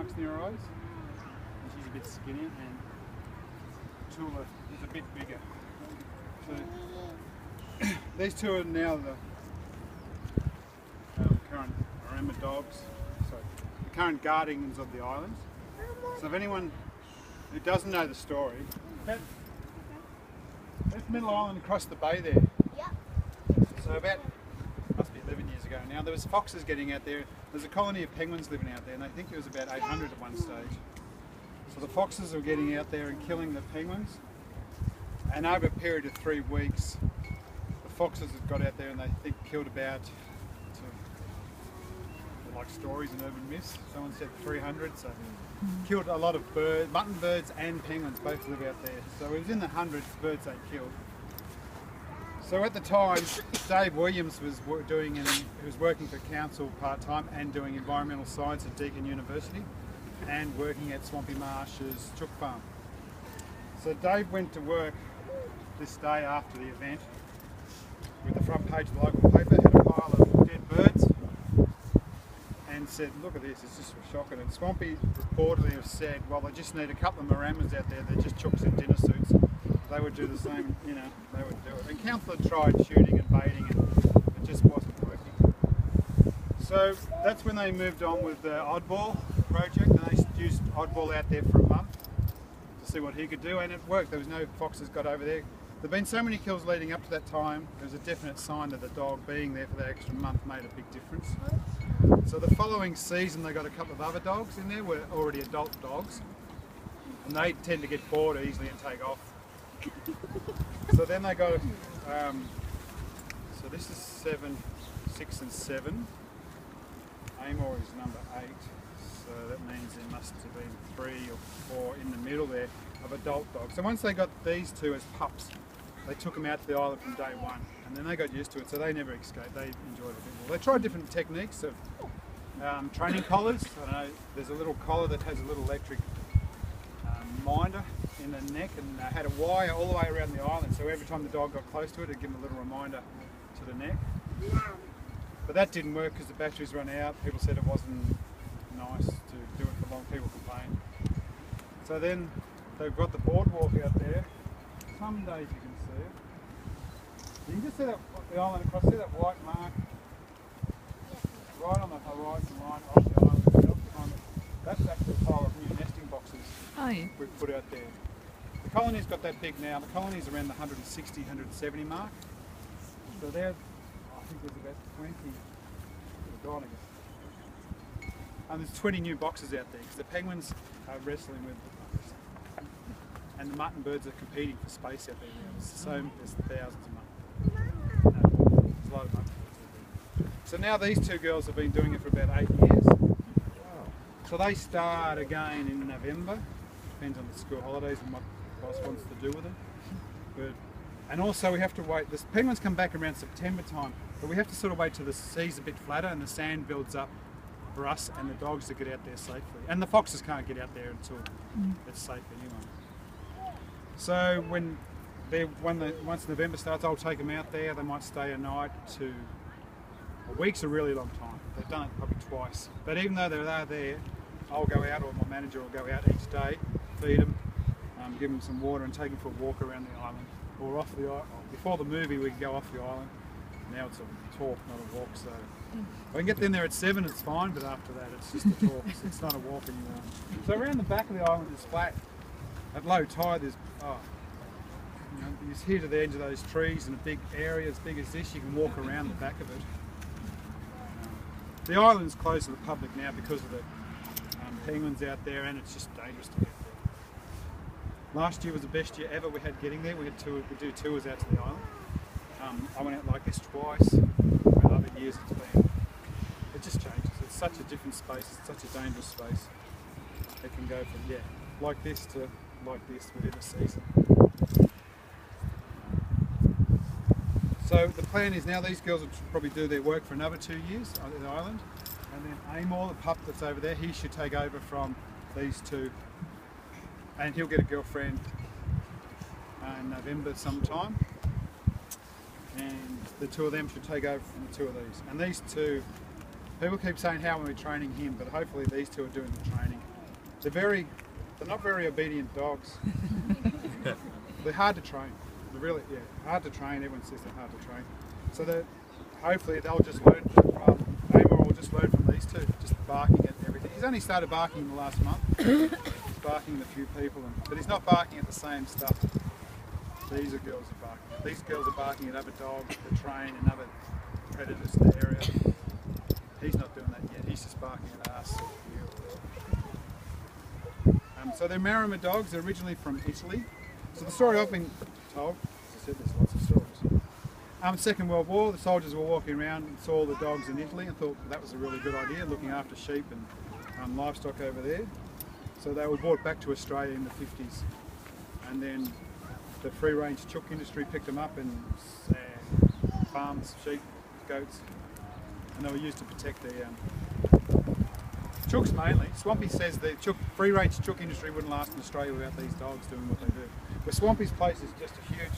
marks near her eyes. And she's a bit skinnier, and Tula is a bit bigger. So these two are now the current maremma dogs, so the current guardians of the island. So if anyone who doesn't know the story, that's Middle Island across the bay there. So about, must be 11 years ago now, there was foxes getting out there. There's a colony of penguins living out there, and I think there was about 800 at one stage. So the foxes were getting out there and killing the penguins, and over a period of 3 weeks, the foxes had got out there and they think killed about, like stories and urban myths, someone said 300, so killed a lot of birds, mutton birds and penguins both live out there. So it was in the hundreds of birds they killed. So at the time, Dave Williams was working for council part-time and doing environmental science at Deakin University and working at Swampy Marsh's chook farm. So Dave went to work this day after the event with the front page of the local paper, had a pile of dead birds, and said, look at this, it's just shocking. And Swampy reportedly have said, well, they just need a couple of maremmas out there, they're just chooks in dinner suits. They would do the same, you know, they would do it. And council had tried shooting and baiting and it just wasn't working. So that's when they moved on with the Oddball project, and they used Oddball out there for a month to see what he could do, and it worked. There was no foxes got over there. There've been so many kills leading up to that time, there was a definite sign that the dog being there for that extra month made a big difference. So the following season they got a couple of other dogs in there, were already adult dogs, and they tend to get bored easily and take off. So then they got, so this is 7, 6 and 7. Amor is number 8, so that means there must have been 3 or 4 in the middle there of adult dogs. So once they got these two as pups, they took them out to the island from day one, and then they got used to it, so they never escaped. They enjoyed it a bit more. They tried different techniques of training collars. I don't know, there's a little collar that has a little electric minder in the neck, and had a wire all the way around the island, so every time the dog got close to it, it'd give them a little reminder to the neck. But that didn't work because the batteries ran out. People said it wasn't nice to do it for long, people complained. So then they've got the boardwalk out there. Some days you can see it. You can just see that the island across, see that white mark right on the horizon line of the island itself. That's actually a pile of new nesting boxes we've put out there. The colony's got that big now. The colony's around the 160, 170 mark. So there, I think there's about 20. Gone again. And there's 20 new boxes out there because the penguins are wrestling with the, and the mutton birds are competing for space out there now. There's thousands of mutton. There's a lot of mutton birds. So now these two girls have been doing it for about 8 years. So they start again in November. Depends on the school holidays and what boss wants to do with them. And also we have to wait. The penguins come back around September time, but we have to sort of wait till the sea's a bit flatter and the sand builds up for us and the dogs to get out there safely. And the foxes can't get out there until it's safe anyway. So once November starts, I'll take them out there. They might stay a night to a week's a really long time. They've done it probably twice. But even though they're there, I'll go out, or my manager will go out each day, feed them, give them some water and take them for a walk around the island. Or off the island. Before the movie we could go off the island. Now it's a talk, not a walk, so I can get them there at 7, it's fine, but after that it's just a talk. It's not a walk anymore. So around the back of the island is flat. At low tide there's, you just here to the edge of those trees in a big area as big as this, you can walk around the back of it. The island's closed to the public now because of the penguins out there, and it's just dangerous to get there. Last year was the best year ever we had getting there. We do tours out to the island. I went out like this twice. In other years it just changes. It's such a different space. It's such a dangerous space. It can go from like this to like this within a season. So the plan is now these girls will probably do their work for another 2 years on the island, and then Amor, the pup that's over there, he should take over from these two, and he'll get a girlfriend in November sometime, and the two of them should take over from the two of these. And these two, people keep saying how are we training him, but hopefully these two are doing the training. they're not very obedient dogs. They're hard to train. They're really, hard to train. Everyone says they're hard to train. So hopefully they'll just learn from, Amor will just learn from these two, just barking at everything. He's only started barking in the last month. He's barking at a few people, but he's not barking at the same stuff these girls are barking at. These girls are barking at other dogs, the train and other predators in the area. He's not doing that yet. He's just barking at us. So they're maremma dogs. They're originally from Italy. So the story I've been told, as I said, there's lots of stories. Second World War, the soldiers were walking around and saw the dogs in Italy and thought that was a really good idea, looking after sheep and livestock over there. So they were brought back to Australia in the 50s. And then the free-range chook industry picked them up and farms, sheep, goats, and they were used to protect their chooks mainly. Swampy says the free-range chook industry wouldn't last in Australia without these dogs doing what they do. But Swampy's place is just a huge,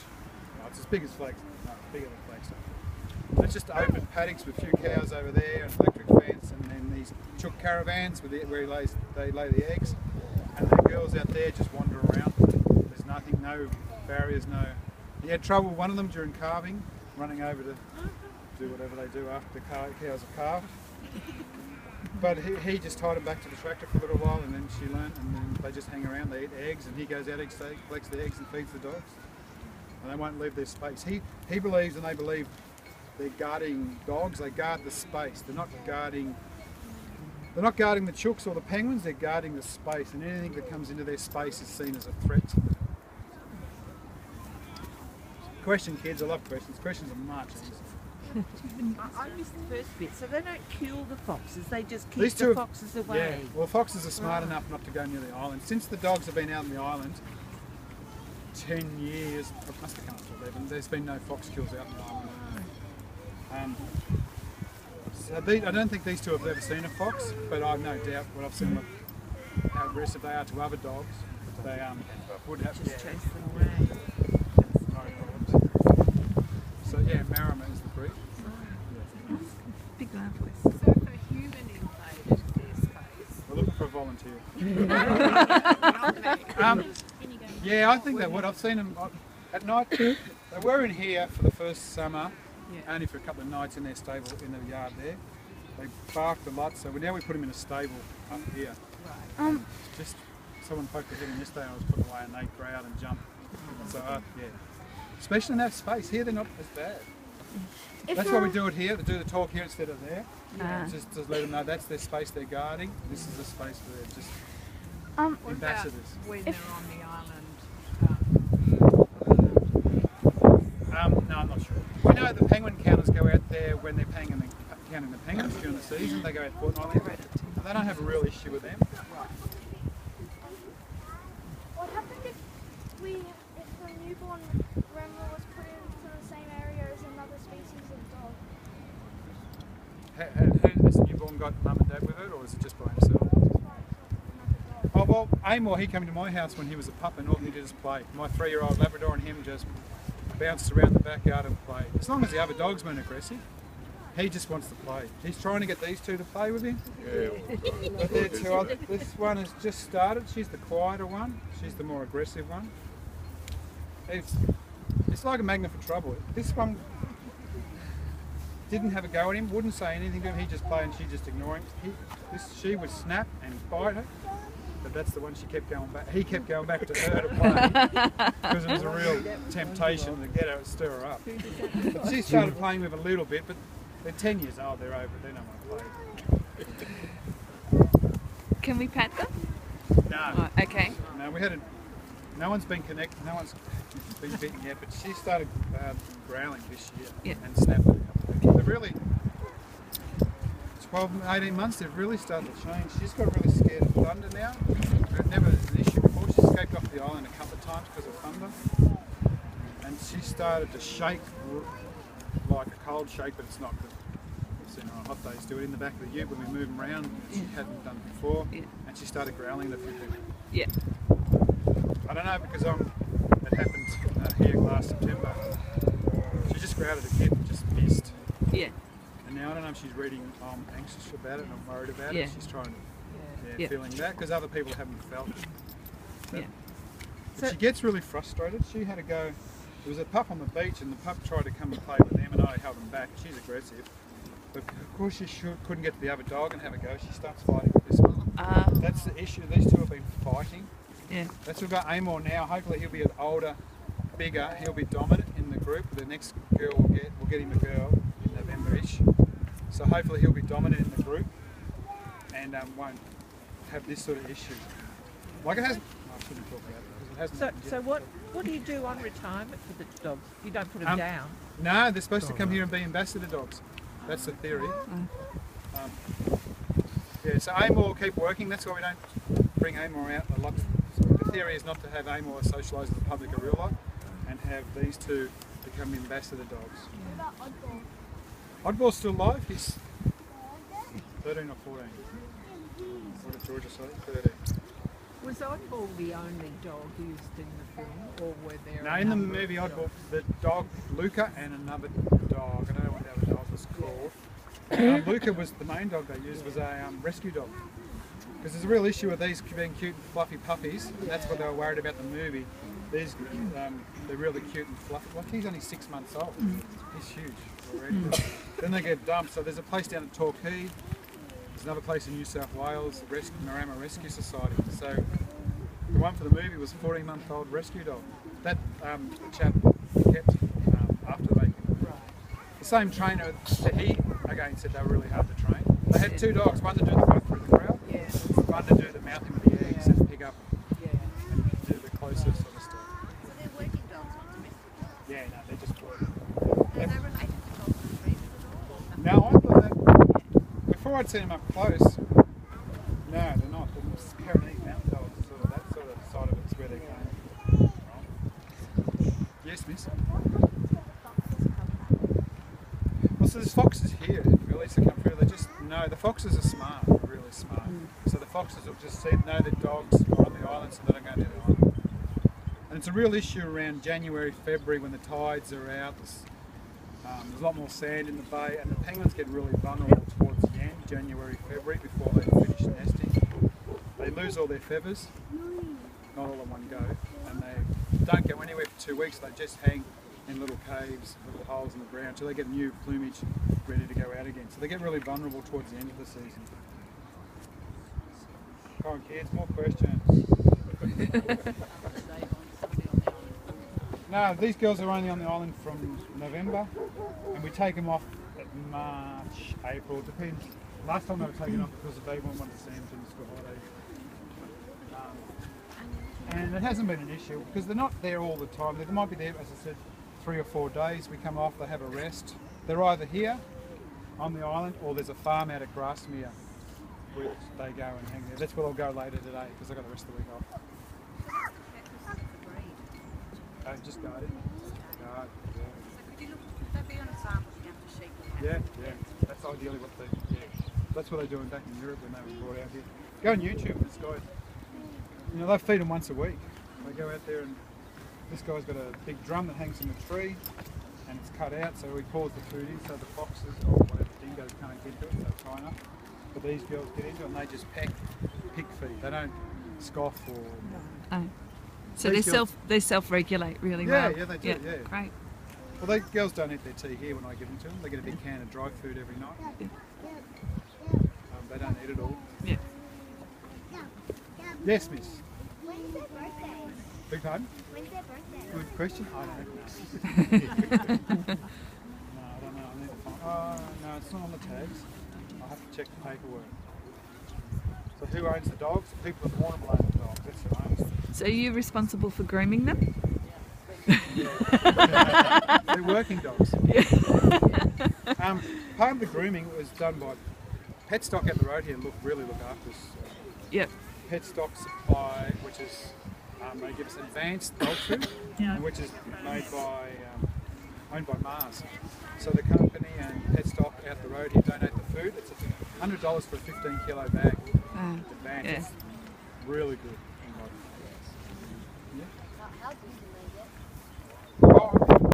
it's as big as Flagstaff, no, bigger than Flagstaff. It's just open paddocks with a few cows over there, and electric fence, and then these chook caravans where they lay the eggs, and the girls out there just wander around. There's nothing, no barriers, no. He had trouble with one of them during calving, running over to do whatever they do after the cows are calved. But he just tied them back to the tractor for a little while, and then she learned, and then they just hang around, they eat eggs, and he goes out, collects the eggs and feeds the dogs. And they won't leave their space. He believes, and they believe, they're guarding dogs, they guard the space. They're not guarding the chooks or the penguins, they're guarding the space, and anything that comes into their space is seen as a threat to them. Question, kids, I love questions. Questions are much easier. I missed the first bit. So they don't kill the foxes, they just keep These the foxes away. Yeah, well, foxes are smart enough not to go near the island. Since the dogs have been out on the island, 10 years, it must have come up to 11, there's been no fox kills out on the island. So I don't think these two have ever seen a fox, but I've no doubt when I've seen how aggressive they are to other dogs, they would have just chase them away. So yeah, maremma is the breed. Big loud voice. So for human invaders their space. We're looking for a volunteer. Not me. Yeah, I think they would. I've seen them at night. They were in here for the first summer, only for a couple of nights in their stable in the yard there. They barked a lot, so now we put them in a stable up here. Right. Just someone poked their head in yesterday. I was putting away and they growled and jumped. So yeah, especially in that space here, they're not as bad. That's why we do it here. They do the talk here instead of there. Just to let them know that's their space they're guarding. This is the space where they're just ambassadors. When they're on the island. No, I'm not sure. We know the penguin counters go out there when they're counting the penguins during the season. They go out fortnightly, and they don't have a real issue with them. What happened if the newborn maremma was put into the same area as another species of dog? Has the newborn got mum and dad with it, or is it just by himself? Oh well, Amor, he came to my house when he was a pup, and all he did is play. My 3-year-old Labrador and him just bounced around the backyard and played. As long as the other dogs weren't aggressive, he just wants to play. He's trying to get these two to play with him. Yeah. But they're two this one has just started. She's the quieter one. She's the more aggressive one. It's like a magnet for trouble. This one didn't have a go at him, wouldn't say anything to him. He just played and she just ignoring. She would snap and bite her. But that's the one she kept going back. He kept going back to her to play because it was a real temptation to get her, stir her up. But she started playing with a little bit, but they're 10 years old, they're over, they don't want to play. Can we pat them? No. Oh, okay. No, no one's been connected, no one's been bitten yet, but she started growling this year and snapping. They're really, 12, 18 months, they've really started to change. She's got really scared of thunder now. It never was an issue before. She escaped off the island a couple of times because of thunder. And she started to shake like a cold shake, but it's not good. We've seen her on hot days do it in the back of the ute when we move them around. She hadn't done it before. And she started growling at a few people. Yeah. I don't know, because it happened here last September. She just growled at a kid and just missed. Yeah. And now I don't know if she's reading, I'm anxious about it and I'm worried about it. She's trying to Yeah. feeling that, because other people haven't felt it. But- Yeah. but So- she gets really frustrated. She had to go. There was a pup on the beach, and the pup tried to come and play with them, and I held him back. She's aggressive, but of course she couldn't get to the other dog and have a go. She starts fighting with this one. That's the issue. These two have been fighting. Yeah. That's what we've got Amor now. Hopefully he'll be an older, bigger. He'll be dominant in the group. The next girl we'll get him a girl in November-ish. So hopefully he'll be dominant in the group and won't have this sort of issue. Like it has. I shouldn't talk about it because it hasn't. So, happened so yet. what do you do on retirement for the dogs? You don't put them down. No, they're supposed to come here and be ambassador dogs. That's the theory. Yeah, so Amor will keep working. That's why we don't bring Amor out a lot. So the theory is not to have Amor socialise with the public in real life and have these two become ambassador dogs. What about Oddball? Oddball's still alive. He's 13 or 14. What did Georgia say? 13. Was Oddball the only dog used in the film, or were there? Now a in the number of movie Oddball, dogs? the dog Luca and another dog. I don't know what the other dog was called. Luca was the main dog they used. Was a rescue dog. Because there's a real issue with these being cute and fluffy puppies, and that's what they were worried about in the movie. These, they're really cute and fluffy. Like he's only 6 months old. He's huge already. Then they get dumped. So there's a place down at Torquay. There's another place in New South Wales, the Maremma Rescue Society. So the one for the movie was a 14-month-old rescue dog. That the chap kept after they. The same trainer that he again said they were really hard to train. They had two dogs, one to do the work through the crowd, Yeah. one to do the mouthing with the eggs and pick up Yeah. and do the closer sort of stuff. So they're working dogs, not domestic dogs. Yeah, no, they just work. Are they related to dogs and breeders at all? Or nothing? Now I thought that before I'd seen them up close. No, they're not. They're Pyrenees mountain dogs. Sort of that sort of side of it's where they came from. Yes, miss. Well, so there's foxes here. Release that come through. They just know the foxes are smart, really smart. So the foxes will just know that dogs are on the island, so they don't go near the island. And it's a real issue around January, February when the tides are out. There's a lot more sand in the bay, and the penguins get really vulnerable towards the end, January, February, before they finish nesting. They lose all their feathers, not all in one go, and they don't go anywhere for 2 weeks. They just hang in little caves, little holes in the ground, until they get new plumage ready to go out again. So they get really vulnerable towards the end of the season. Come on, kids, more questions. No, these girls are only on the island from November, and we take them off at March, April, depends. Last time they were taken off because the baby one wanted to see them to the school holidays. And it hasn't been an issue because they're not there all the time. They might be there, as I said, 3 or 4 days. We come off, they have a rest. They're either here on the island or there's a farm out at Grasmere which they go and hang there. That's where they'll go later today because they've got the rest of the week off. Just guard it. Guard, yeah. So could you look, could that be on a sample down to sheep? Yeah. That's ideally what they. Yeah. That's what they do back in Europe when they were brought out here. Go on YouTube. This guy, they feed them once a week. They go out there and this guy's got a big drum that hangs in the tree, and it's cut out, so he pours the food in, so the foxes or whatever dingoes can't get to it. So it's high enough. But these girls get into it and they just pig feed. They don't scoff or. Oh. So These they self-regulate really well. Yeah, they do. Yeah. Great. Well, they girls don't eat their tea here when I give them to them. They get a big can of dry food every night. They don't eat it all. Yeah. Yes, miss. When's their birthday? Big pardon? When's their birthday? Good question. I don't know. No, I don't know. I need to find. Oh, no, it's not on the tags. I'll have to check the paperwork. So who owns the dogs? The people at Warrnambool own the dogs. That's who owns them. So are you responsible for grooming them? They're working dogs. Part of the grooming was done by Pet Stock at the road here. Really look after us. Yep. Pet Stock Supply, which is they give us advanced dog food, and which is made by owned by Mars. So the company and Pet Stock out the road here donate the food. It's $100 for a 15-kilo bag. Advanced. Yeah. It's really good. Yeah.